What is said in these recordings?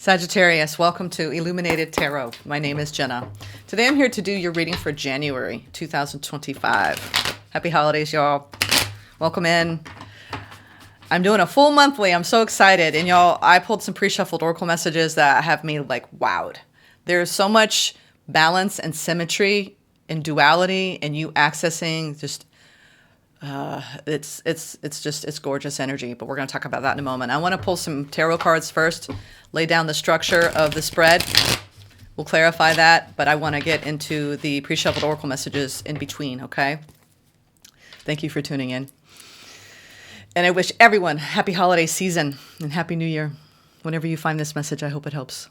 Sagittarius, welcome to Illuminated Tarot. My name is Jenna. Today I'm here to do your reading for January 2025. Happy holidays, y'all. Welcome in. I'm doing a full monthly. I'm so excited. And y'all, I pulled some pre-shuffled oracle messages that have me like wowed. There's so much balance and symmetry and duality and you accessing just it's gorgeous energy, but we're going to talk about that in a moment. I want to pull some tarot cards first, lay down the structure of the spread. We'll clarify that, but I want to get into the pre-shuffled oracle messages in between, okay? Thank you for tuning in. And I wish everyone happy holiday season and happy new year. Whenever you find this message, I hope it helps.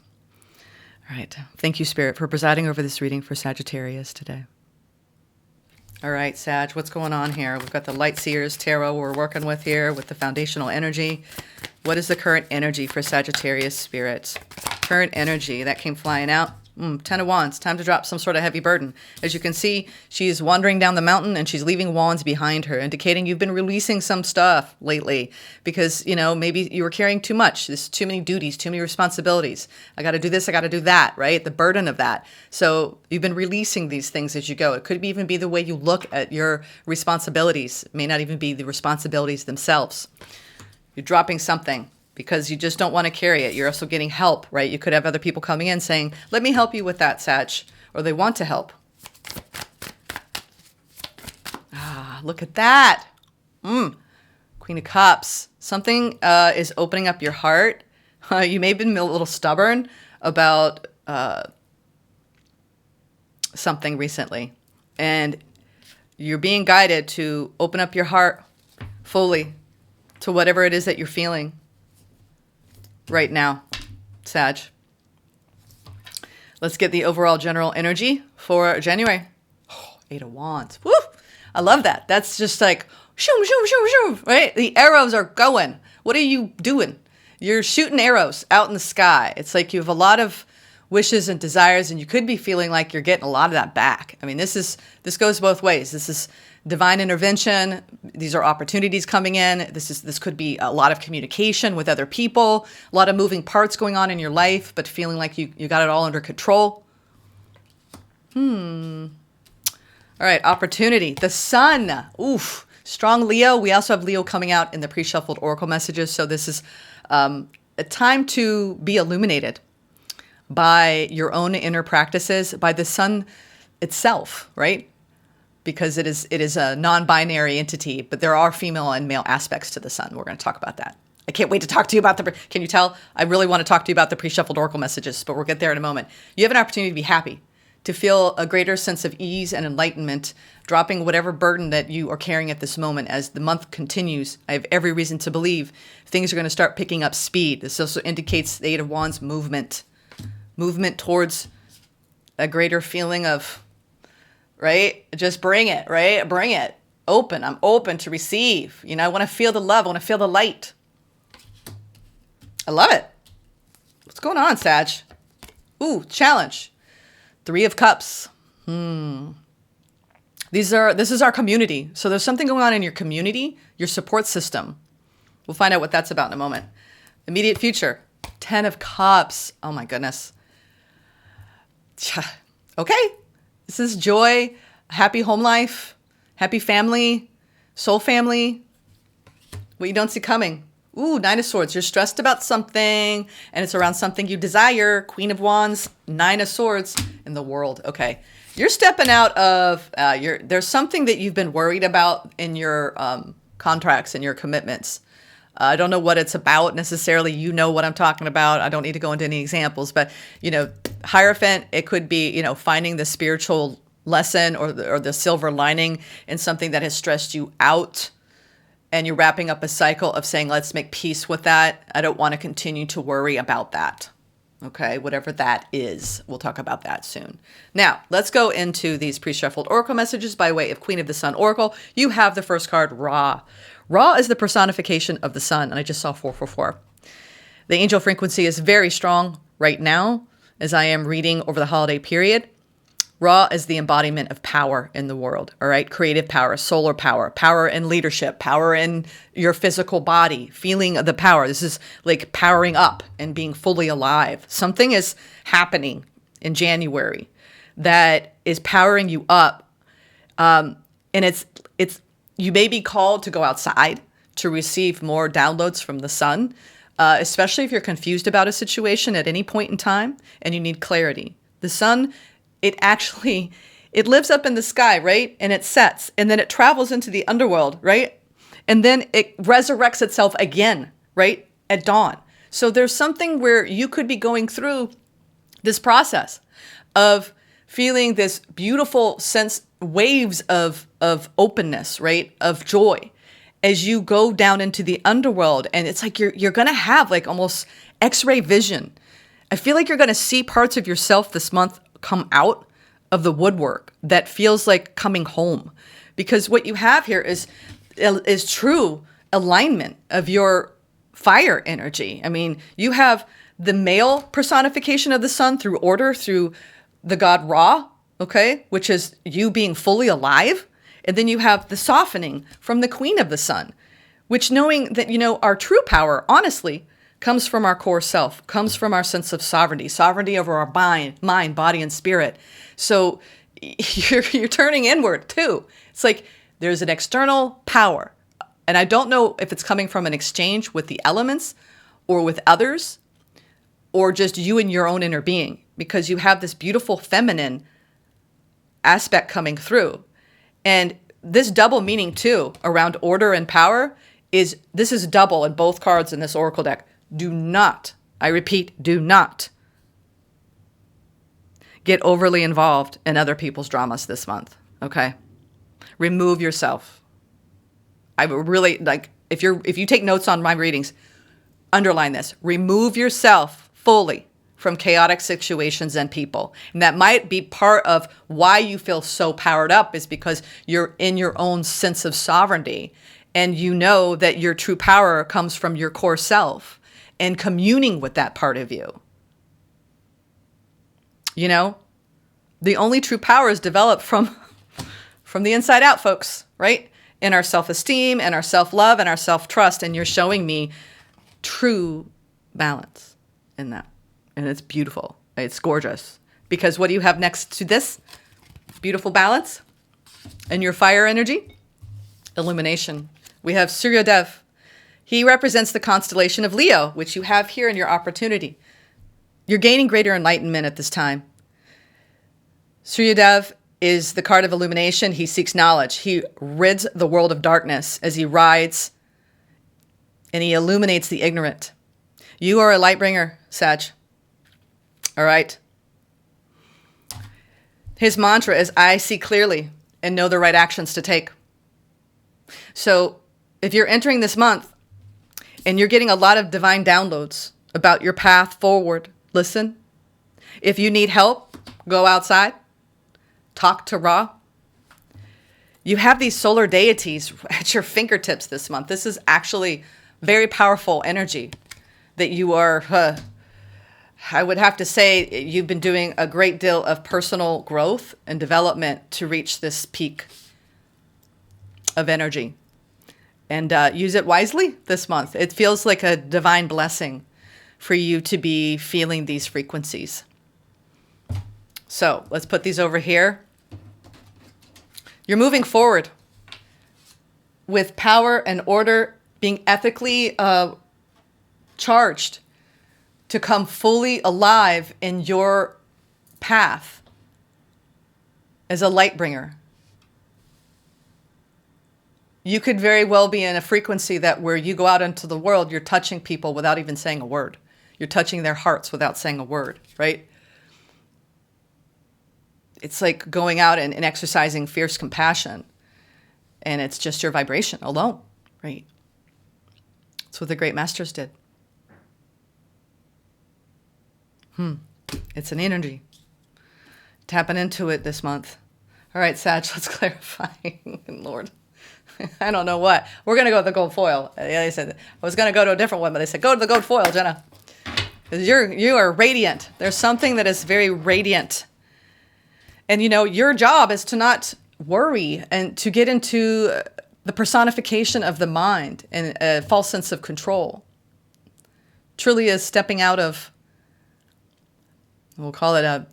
All right. Thank you, Spirit, for presiding over this reading for Sagittarius today. All right, Sag, what's going on here? We've got the Light Seers Tarot we're working with here with the foundational energy. What is the current energy for Sagittarius spirits? Current energy, that came flying out. 10 of Wands, time to drop some sort of heavy burden. As you can see, she's wandering down the mountain and she's leaving wands behind her, indicating you've been releasing some stuff lately because, you know, maybe you were carrying too much. There's too many duties, too many responsibilities. I got to do this, I got to do that, right? The burden of that. So you've been releasing these things as you go. It could even be the way you look at your responsibilities. It may not even be the responsibilities themselves. You're dropping something because you just don't want to carry it. You're also getting help, right? You could have other people coming in saying, let me help you with that, Sag, or they want to help. Ah, look at that. Queen of Cups. Something is opening up your heart. You may have been a little stubborn about something recently, and you're being guided to open up your heart fully to whatever it is that you're feeling right now, Sag. Let's get the overall general energy for January. Oh, 8 of Wands. Woo! I love that. That's just like, shoom, shoom, shoom, shoom, right? The arrows are going. What are you doing? You're shooting arrows out in the sky. It's like you have a lot of wishes and desires, and you could be feeling like you're getting a lot of that back. I mean, this goes both ways. This is divine intervention. These are opportunities coming in. This could be a lot of communication with other people, a lot of moving parts going on in your life, but feeling like you got it all under control. All right, opportunity. The Sun. Oof. Strong Leo. We also have Leo coming out in the pre-shuffled oracle messages. So this is a time to be illuminated by your own inner practices, by the Sun itself, right? Because it is a non-binary entity, but there are female and male aspects to the Sun. We're going to talk about that. I can't wait to talk to you about can you tell? I really want to talk to you about the pre-shuffled oracle messages, but we'll get there in a moment. You have an opportunity to be happy, to feel a greater sense of ease and enlightenment, dropping whatever burden that you are carrying at this moment. As the month continues, I have every reason to believe things are going to start picking up speed. This also indicates the 8 of Wands movement towards a greater feeling of, right? Just bring it, right? Bring it. Open. I'm open to receive. You know, I want to feel the love. I want to feel the light. I love it. What's going on, Sag? Ooh, challenge. 3 of Cups. This is our community. So there's something going on in your community, your support system. We'll find out what that's about in a moment. Immediate future. 10 of Cups. Oh my goodness. Okay. This is joy, happy home life, happy family, soul family. What you don't see coming. Ooh, 9 of Swords. You're stressed about something, and it's around something you desire. Queen of Wands, 9 of Swords in the world. Okay. You're stepping out of, there's something that you've been worried about in your contracts and your commitments. I don't know what it's about necessarily. You know what I'm talking about. I don't need to go into any examples, but, you know, Hierophant, it could be, you know, finding the spiritual lesson or the silver lining in something that has stressed you out. And you're wrapping up a cycle of saying, let's make peace with that. I don't want to continue to worry about that. Okay, whatever that is. We'll talk about that soon. Now, let's go into these pre-shuffled oracle messages by way of Queen of the Sun Oracle. You have the first card, Ra. Ra is the personification of the sun, and I just saw 444. The angel frequency is very strong right now, as I am reading over the holiday period. Ra is the embodiment of power in the world, all right? Creative power, solar power, power in leadership, power in your physical body, feeling the power. This is like powering up and being fully alive. Something is happening in January that is powering you up. And it's you may be called to go outside to receive more downloads from the sun, especially if you're confused about a situation at any point in time and you need clarity. The sun, it lives up in the sky, right? And it sets, and then it travels into the underworld, right? And then it resurrects itself again, right? At dawn. So there's something where you could be going through this process of feeling this beautiful sense, waves of openness, right? Of joy as you go down into the underworld. And it's like you're going to have like almost X-ray vision. I feel like you're going to see parts of yourself this month come out of the woodwork that feels like coming home, because what you have here is true alignment of your fire energy. I mean, you have the male personification of the sun through order, through the god Ra, okay, which is you being fully alive. And then you have the softening from the queen of the sun, which, knowing that, our true power, honestly, comes from our core self, comes from our sense of sovereignty over our mind, body, and spirit. So you're turning inward too. It's like there's an external power. And I don't know if it's coming from an exchange with the elements or with others or just you and your own inner being, because you have this beautiful feminine aspect coming through. And this double meaning too around order and power this is double in both cards in this oracle deck. Do not, I repeat, do not get overly involved in other people's dramas this month, okay? Remove yourself. I would really, like, if you take notes on my readings, underline this. Remove yourself fully from chaotic situations and people. And that might be part of why you feel so powered up, is because you're in your own sense of sovereignty. And you know that your true power comes from your core self and communing with that part of you. The only true power is developed from the inside out, folks, right? In our self-esteem and our self-love and our self-trust. And you're showing me true balance in that. And it's beautiful. It's gorgeous. Because what do you have next to this beautiful balance and your fire energy? Illumination. We have Suryadev. He represents the constellation of Leo, which you have here in your opportunity. You're gaining greater enlightenment at this time. Suryadev is the card of illumination. He seeks knowledge. He rids the world of darkness as he rides, and he illuminates the ignorant. You are a light bringer, Sag. All right. His mantra is, I see clearly and know the right actions to take. So if you're entering this month and you're getting a lot of divine downloads about your path forward, listen. If you need help, go outside. Talk to Ra. You have these solar deities at your fingertips this month. This is actually very powerful energy that you are... I would have to say you've been doing a great deal of personal growth and development to reach this peak of energy. And use it wisely this month. It feels like a divine blessing for you to be feeling these frequencies. So let's put these over here. You're moving forward with power and order, being ethically charged to come fully alive in your path as a light bringer. You could very well be in a frequency that where you go out into the world, you're touching people without even saying a word. You're touching their hearts without saying a word, right? It's like going out and exercising fierce compassion. And it's just your vibration alone, right? That's what the great masters did. It's an energy. Tapping into it this month. All right, Sag, let's clarify. Lord, I don't know what. We're going to go with the gold foil. They said, I was going to go to a different one, but they said, go to the gold foil, Jenna. Because you are radiant. There's something that is very radiant And, you know, your job is to not worry and to get into the personification of the mind and a false sense of control. Truly is stepping out of, we'll call it a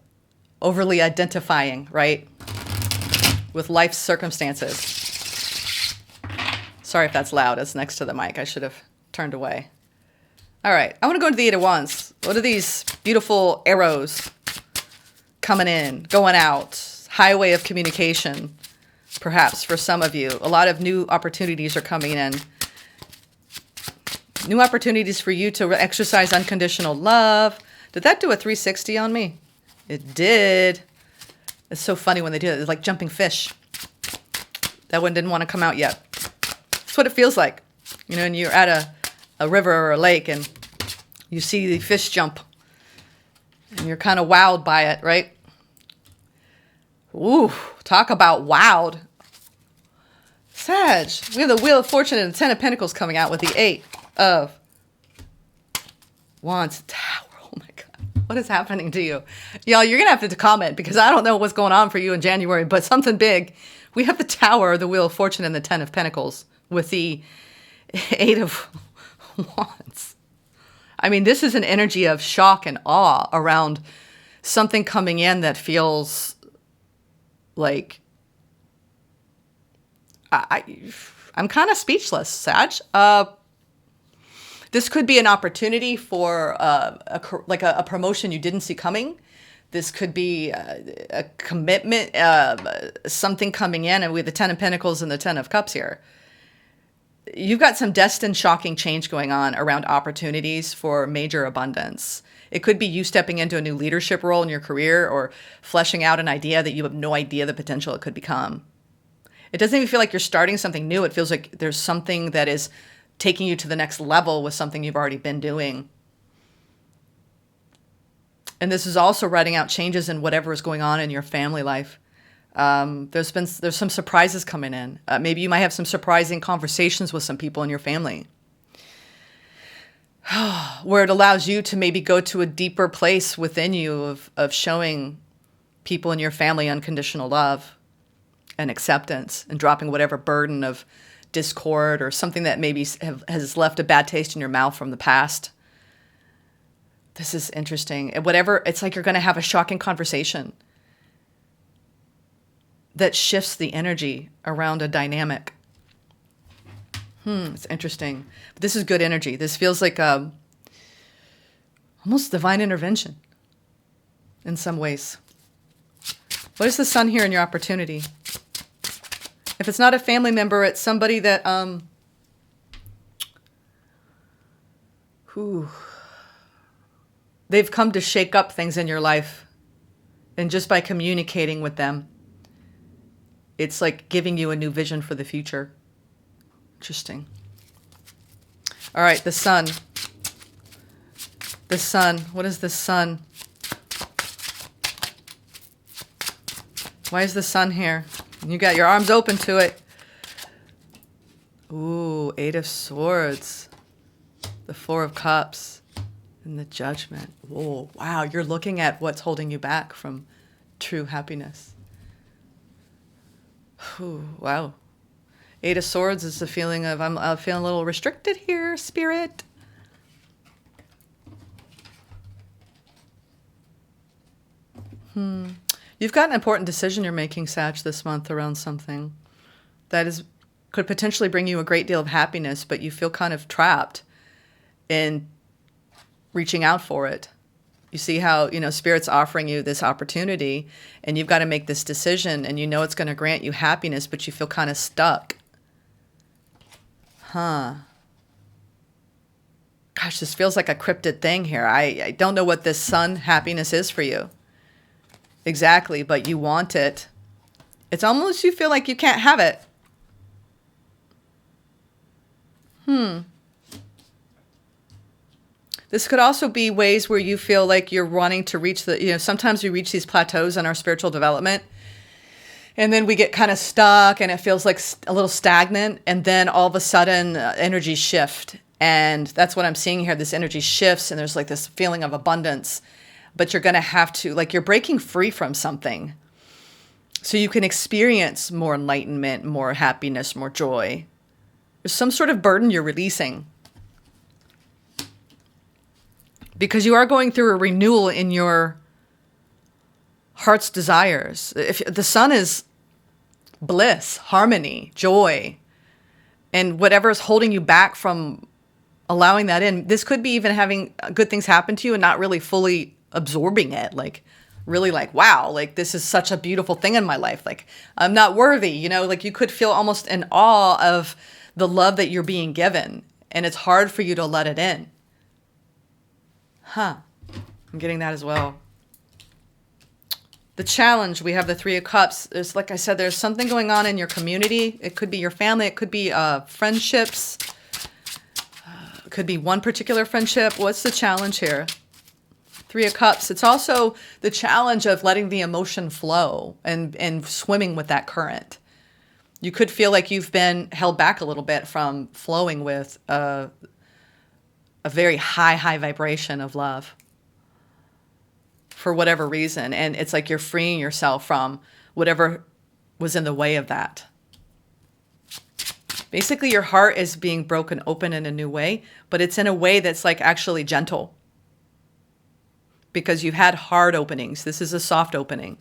overly identifying, right, with life's circumstances. Sorry if that's loud. It's next to the mic. I should have turned away. All right. I want to go into the Eight of Wands. What are these beautiful arrows coming in, going out? Highway of communication, perhaps, for some of you. A lot of new opportunities are coming in. New opportunities for you to exercise unconditional love. Did that do a 360 on me? It did. It's so funny when they do it. It's like jumping fish. That one didn't want to come out yet. That's what it feels like. You know, and you're at a river or a lake and you see the fish jump. And you're kind of wowed by it, right? Ooh, talk about wowed. Sag, we have the Wheel of Fortune and the Ten of Pentacles coming out with the Eight of Wands. Tower. Oh my God. What is happening to you? Y'all, you're going to have to comment because I don't know what's going on for you in January, but something big. We have the Tower, the Wheel of Fortune, and the Ten of Pentacles with the Eight of Wands. I mean, this is an energy of shock and awe around something coming in that feels like I'm kind of speechless, Sag. This could be an opportunity for a promotion you didn't see coming. This could be a commitment, something coming in, and we have the Ten of Pentacles and the Ten of Cups here. You've got some destined shocking change going on around opportunities for major abundance. It could be you stepping into a new leadership role in your career or fleshing out an idea that you have no idea the potential it could become. It doesn't even feel like you're starting something new. It feels like there's something that is taking you to the next level with something you've already been doing. And this is also writing out changes in whatever is going on in your family life. There's some surprises coming in. Maybe you might have some surprising conversations with some people in your family. Where it allows you to maybe go to a deeper place within you of showing people in your family unconditional love and acceptance and dropping whatever burden of discord or something that maybe has left a bad taste in your mouth from the past. This is interesting. And whatever, it's like you're going to have a shocking conversation that shifts the energy around a dynamic. It's interesting. But this is good energy. This feels like almost divine intervention in some ways. What is the Sun here in your opportunity? If it's not a family member, it's somebody that they've come to shake up things in your life. And just by communicating with them, it's like giving you a new vision for the future. Interesting. All right, the Sun. The Sun. What is the Sun? Why is the Sun here? You got your arms open to it. Ooh, Eight of Swords. The Four of Cups. And the Judgment. Whoa, wow, you're looking at what's holding you back from true happiness. Ooh, wow. Eight of Swords is the feeling of I'm feeling a little restricted here, Spirit. You've got an important decision you're making, Sag, this month around something that could potentially bring you a great deal of happiness, but you feel kind of trapped in reaching out for it. You see how, Spirit's offering you this opportunity and you've got to make this decision and you know it's going to grant you happiness, but you feel kind of stuck. Gosh, this feels like a cryptid thing here. I don't know what this Sun happiness is for you. Exactly, but you want it. It's almost you feel like you can't have it. This could also be ways where you feel like you're wanting to reach sometimes we reach these plateaus in our spiritual development and then we get kind of stuck and it feels like a little stagnant and then all of a sudden energies shift. And that's what I'm seeing here. This energy shifts and there's like this feeling of abundance, but you're going to have to, like you're breaking free from something so you can experience more enlightenment, more happiness, more joy. There's some sort of burden you're releasing, because you are going through a renewal in your heart's desires. If the sun is bliss, harmony, joy, and whatever is holding you back from allowing that in, this could be even having good things happen to you and not really fully absorbing it. Like, really like, wow, like this is such a beautiful thing in my life. Like, I'm not worthy, you know, like you could feel almost in awe of the love that you're being given. And it's hard for you to let it in. I'm getting that as well. The challenge, we have the Three of Cups. There's, like I said, there's something going on in your community. It could be your family. It could be friendships. It could be one particular friendship. What's the challenge here? Three of Cups. It's also the challenge of letting the emotion flow and swimming with that current. You could feel like you've been held back a little bit from flowing with a very high vibration of love, for whatever reason. And it's like you're freeing yourself from whatever was in the way of that. Basically, your heart is being broken open in a new way, but it's in a way that's like actually gentle, because you've had hard openings. This is a soft opening.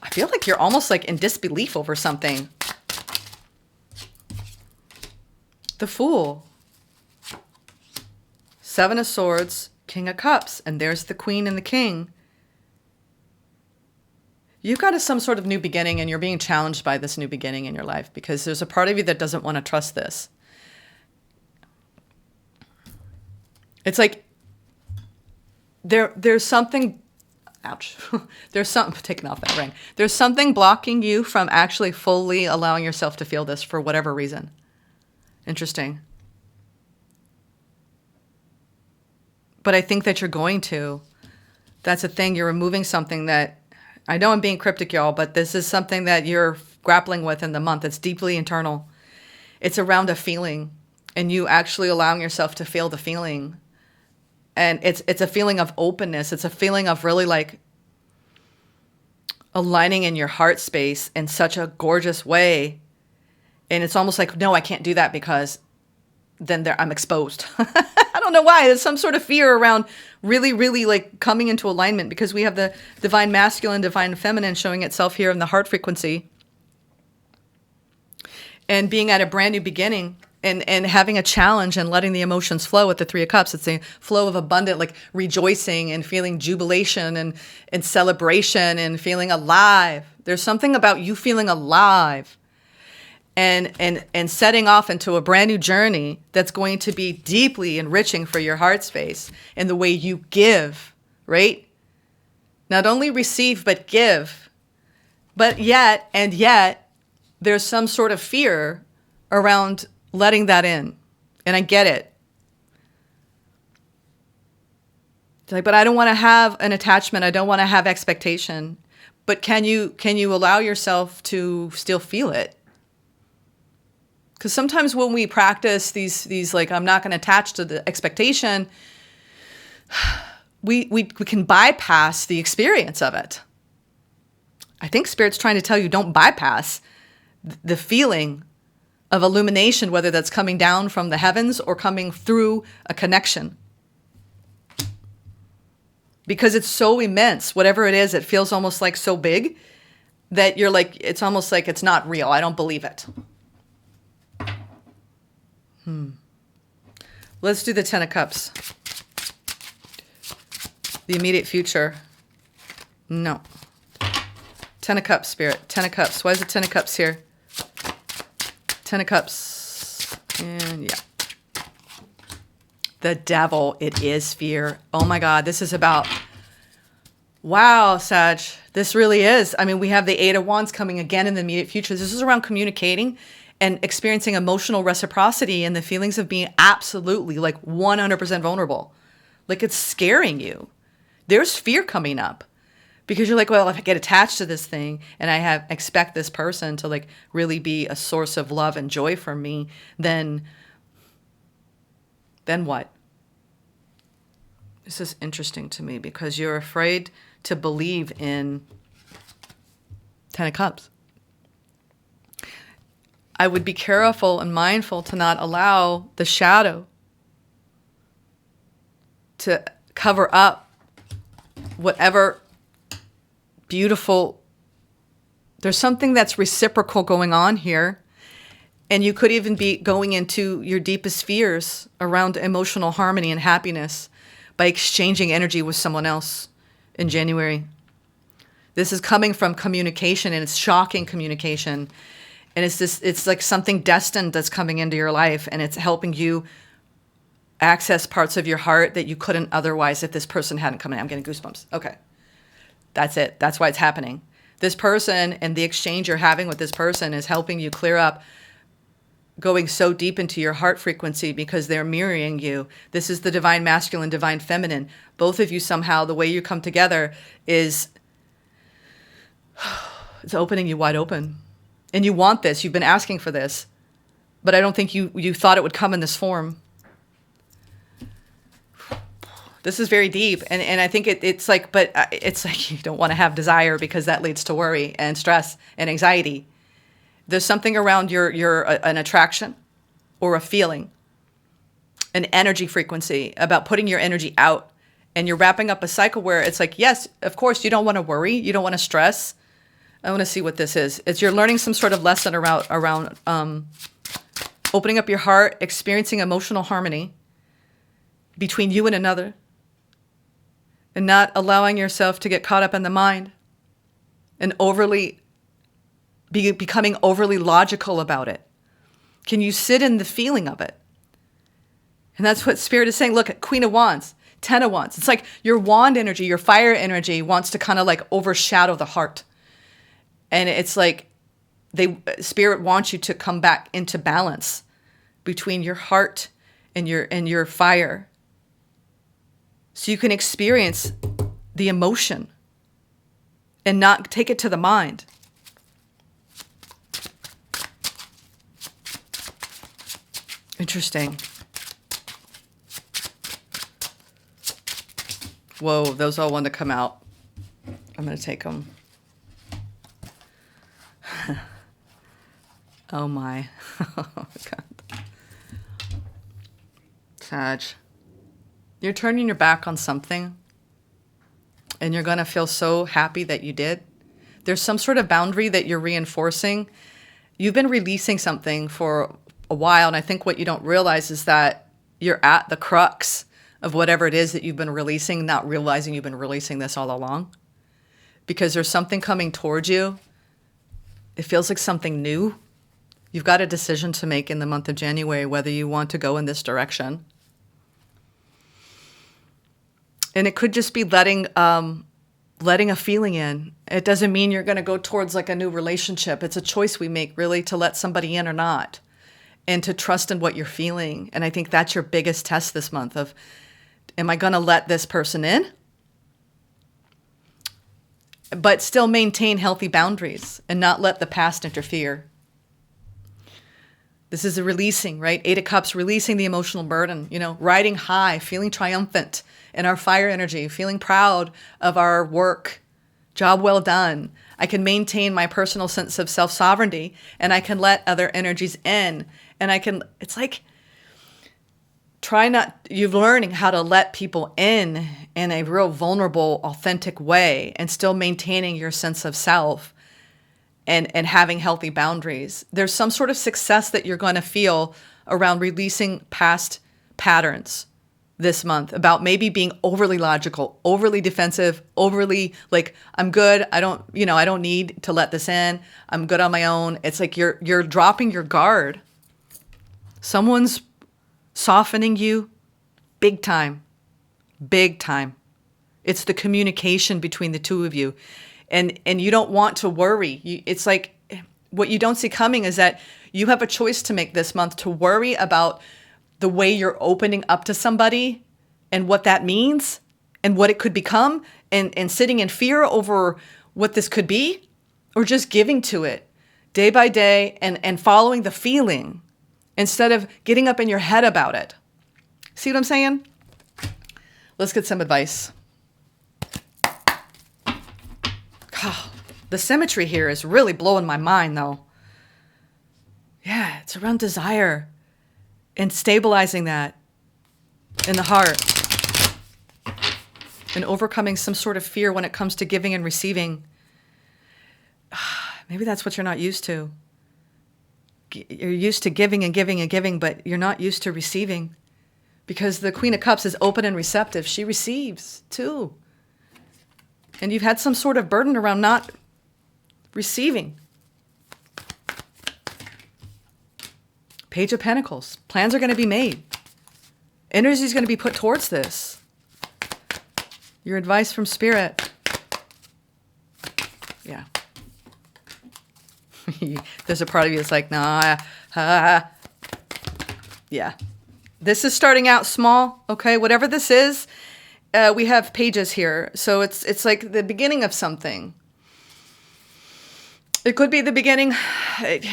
I feel like you're almost like in disbelief over something. The Fool. Seven of Swords, King of Cups, and there's the Queen and the King. You've got some sort of new beginning, and you're being challenged by this new beginning in your life, because there's a part of you that doesn't want to trust this. It's like there's something, ouch, there's something, taking off that ring. There's something blocking you from actually fully allowing yourself to feel this for whatever reason. Interesting. But I think that you're going to. That's a thing. You're removing something that, I know I'm being cryptic, y'all, but this is something that you're grappling with in the month. It's deeply internal. It's around a feeling, and you actually allowing yourself to feel the feeling. And it's a feeling of openness. It's a feeling of really like aligning in your heart space in such a gorgeous way. And it's almost like, no, I can't do that, because then I'm exposed. I don't know why. There's some sort of fear around really, really like coming into alignment, because we have the divine masculine, divine feminine showing itself here in the heart frequency. And being at a brand new beginning and having a challenge and letting the emotions flow with the Three of Cups. It's a flow of abundant, like rejoicing and feeling jubilation and celebration and feeling alive. There's something about you feeling alive. And setting off into a brand new journey that's going to be deeply enriching for your heart space and the way you give, right? Not only receive, but give. But yet, there's some sort of fear around letting that in. And I get it. It's like, but I don't want to have an attachment. I don't want to have expectation. But can you allow yourself to still feel it? Because sometimes when we practice these like, I'm not going to attach to the expectation, we can bypass the experience of it. I think Spirit's trying to tell you, don't bypass the feeling of illumination, whether that's coming down from the heavens or coming through a connection. Because it's so immense, whatever it is, it feels almost like so big that you're like, it's almost like it's not real. I don't believe it. Let's do the Ten of Cups. The immediate future. No. Ten of Cups, Spirit. Ten of Cups. Why is the Ten of Cups here? Ten of Cups. And yeah. The Devil. It is fear. Oh my God. This is about... Wow, Sag. This really is. I mean, we have the Eight of Wands coming again in the immediate future. This is around communicating and experiencing emotional reciprocity and the feelings of being absolutely like 100% vulnerable. Like it's scaring you. There's fear coming up because you're like, well, if I get attached to this thing and I expect this person to like really be a source of love and joy for me, then what? This is interesting to me because you're afraid to believe in Ten of Cups. I would be careful and mindful to not allow the shadow to cover up whatever beautiful, there's something that's reciprocal going on here. And you could even be going into your deepest fears around emotional harmony and happiness by exchanging energy with someone else in January. This is coming from communication, and it's shocking communication. And it's like something destined that's coming into your life, and it's helping you access parts of your heart that you couldn't otherwise if this person hadn't come in. I'm getting goosebumps. Okay. That's it. That's why it's happening. This person and the exchange you're having with this person is helping you clear up going so deep into your heart frequency because they're mirroring you. This is the divine masculine, divine feminine. Both of you somehow, the way you come together is it's opening you wide open. And you want this. You've been asking for this. But I don't think you thought it would come in this form. This is very deep. And I think it's like you don't want to have desire because that leads to worry and stress and anxiety. There's something around an attraction or a feeling, an energy frequency about putting your energy out. And you're wrapping up a cycle where it's like, yes, of course, you don't want to worry. You don't want to stress. I want to see what this is. It's you're learning some sort of lesson around opening up your heart, experiencing emotional harmony between you and another, and not allowing yourself to get caught up in the mind and becoming overly logical about it. Can you sit in the feeling of it? And that's what Spirit is saying. Look at Queen of Wands, Ten of Wands. It's like your wand energy, your fire energy wants to kind of like overshadow the heart. And it's like Spirit wants you to come back into balance between your heart and your fire. So you can experience the emotion and not take it to the mind. Interesting. Whoa, those all want to come out. I'm going to take them. Oh my. Oh God. Sag. You're turning your back on something and you're going to feel so happy that you did. There's some sort of boundary that you're reinforcing. You've been releasing something for a while, and I think what you don't realize is that you're at the crux of whatever it is that you've been releasing, not realizing you've been releasing this all along. Because there's something coming towards you. It feels like something new. You've got a decision to make in the month of January whether you want to go in this direction. And it could just be letting a feeling in. It doesn't mean you're going to go towards like a new relationship. It's a choice we make really to let somebody in or not, and to trust in what you're feeling. And I think that's your biggest test this month of, am I going to let this person in? But still maintain healthy boundaries and not let the past interfere. This is a releasing, right? 8 of Cups, releasing the emotional burden, riding high, feeling triumphant in our fire energy, feeling proud of our work, job well done. I can maintain my personal sense of self-sovereignty, and I can let other energies in. And it's like, you're learning how to let people in a real vulnerable, authentic way and still maintaining your sense of self and having healthy boundaries. There's some sort of success that you're going to feel around releasing past patterns this month about maybe being overly logical, overly defensive, overly like, I'm good. I don't need to let this in. I'm good on my own. It's like you're dropping your guard. Someone's softening you big time, big time. It's the communication between the two of you. And you don't want to worry. It's like what you don't see coming is that you have a choice to make this month to worry about the way you're opening up to somebody and what that means and what it could become and sitting in fear over what this could be, or just giving to it day by day and following the feeling instead of getting up in your head about it. See what I'm saying? Let's get some advice. God, the symmetry here is really blowing my mind, though. Yeah, it's around desire and stabilizing that in the heart and overcoming some sort of fear when it comes to giving and receiving. Maybe that's what you're not used to. You're used to giving and giving and giving, but you're not used to receiving, because the Queen of Cups is open and receptive. She receives too. And you've had some sort of burden around not receiving. Page of Pentacles. Plans are going to be made. Energy is going to be put towards this. Your advice from Spirit. Yeah. There's a part of you that's like, nah. Yeah. This is starting out small, okay? Whatever this is, we have pages here. So it's like the beginning of something. It could be the beginning.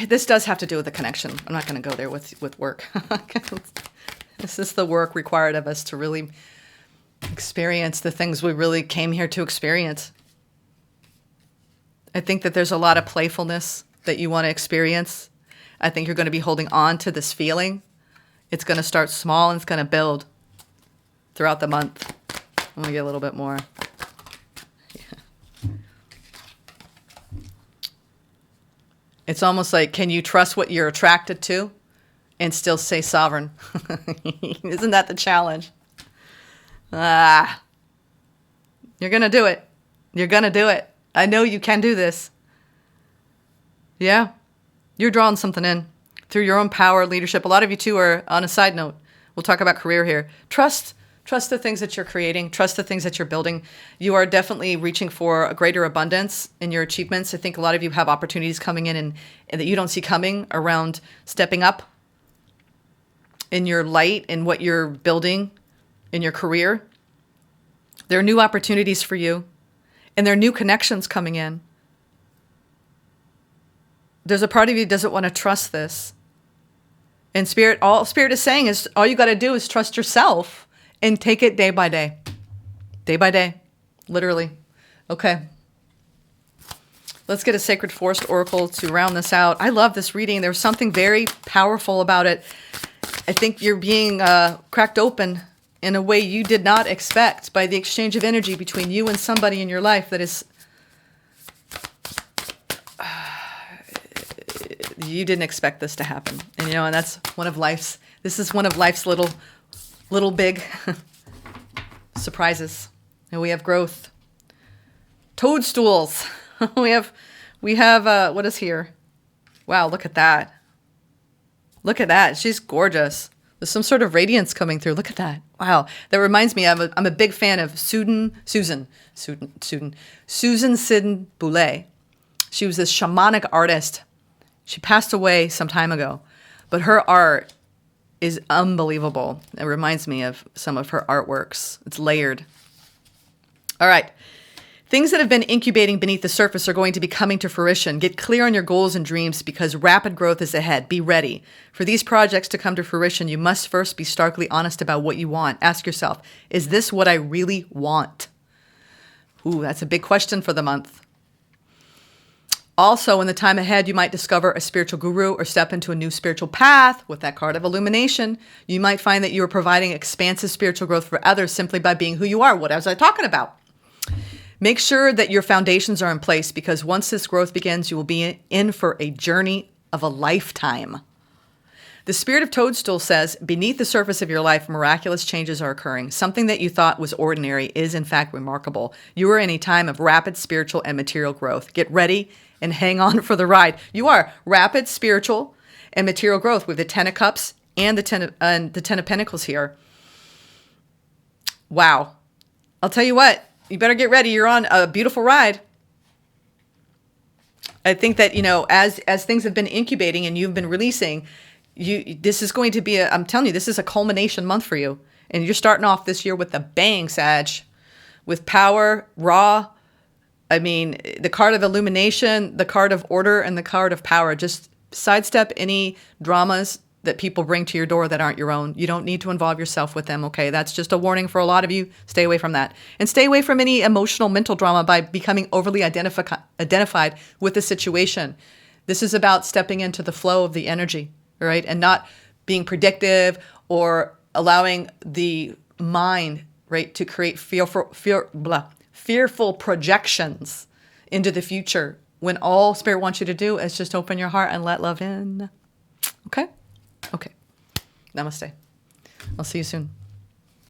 This does have to do with the connection. I'm not going to go there with work. This is the work required of us to really experience the things we really came here to experience. I think that there's a lot of playfulness that you want to experience. I think you're going to be holding on to this feeling. It's going to start small and it's going to build throughout the month. I'm going to get a little bit more. Yeah. It's almost like, can you trust what you're attracted to and still stay sovereign? Isn't that the challenge? You're going to do it. You're going to do it. I know you can do this. Yeah. You're drawing something in through your own power, leadership. A lot of you too are, on a side note, we'll talk about career here. Trust the things that you're creating. Trust the things that you're building. You are definitely reaching for a greater abundance in your achievements. I think a lot of you have opportunities coming in and that you don't see coming around stepping up in your light and what you're building in your career. There are new opportunities for you, and there are new connections coming in. There's a part of you that doesn't want to trust this. And all Spirit is saying is all you got to do is trust yourself and take it day by day. Day by day. Literally. Okay. Let's get a Sacred Forest Oracle to round this out. I love this reading. There's something very powerful about it. I think you're being cracked open in a way you did not expect by the exchange of energy between you and somebody in your life that is... you didn't expect this to happen. And and that's this is one of life's little big surprises. And we have growth. Toadstools. we have what is here? Wow, look at that. Look at that. She's gorgeous. There's some sort of radiance coming through. Look at that. Wow. That reminds me, I'm a big fan of Susan Sidden Boulay. She was this shamanic artist. She passed away some time ago, but her art is unbelievable. It reminds me of some of her artworks. It's layered. All right. Things that have been incubating beneath the surface are going to be coming to fruition. Get clear on your goals and dreams because rapid growth is ahead. Be ready. For these projects to come to fruition, you must first be starkly honest about what you want. Ask yourself, is this what I really want? Ooh, that's a big question for the month. Also, in the time ahead, you might discover a spiritual guru or step into a new spiritual path with that card of illumination. You might find that you are providing expansive spiritual growth for others simply by being who you are. What was I talking about? Make sure that your foundations are in place because once this growth begins, you will be in for a journey of a lifetime. The Spirit of Toadstool says, beneath the surface of your life, miraculous changes are occurring. Something that you thought was ordinary is in fact remarkable. You are in a time of rapid spiritual and material growth. Get ready and hang on for the ride. You are rapid spiritual and material growth with the Ten of Cups and the Ten of Pentacles here. Wow. I'll tell you what. You better get ready. You're on a beautiful ride. I think that, as things have been incubating and you've been releasing, this is going to be I'm telling you, this is a culmination month for you. And you're starting off this year with a bang, Sag. With power, raw. I mean, the card of illumination, the card of order, and the card of power. Just sidestep any dramas that people bring to your door that aren't your own. You don't need to involve yourself with them, okay? That's just a warning for a lot of you. Stay away from that. And stay away from any emotional, mental drama by becoming overly identified with the situation. This is about stepping into the flow of the energy, right? And not being predictive or allowing the mind, right, to create fearful projections into the future when all Spirit wants you to do is just open your heart and let love in. Okay? Okay. Namaste. I'll see you soon.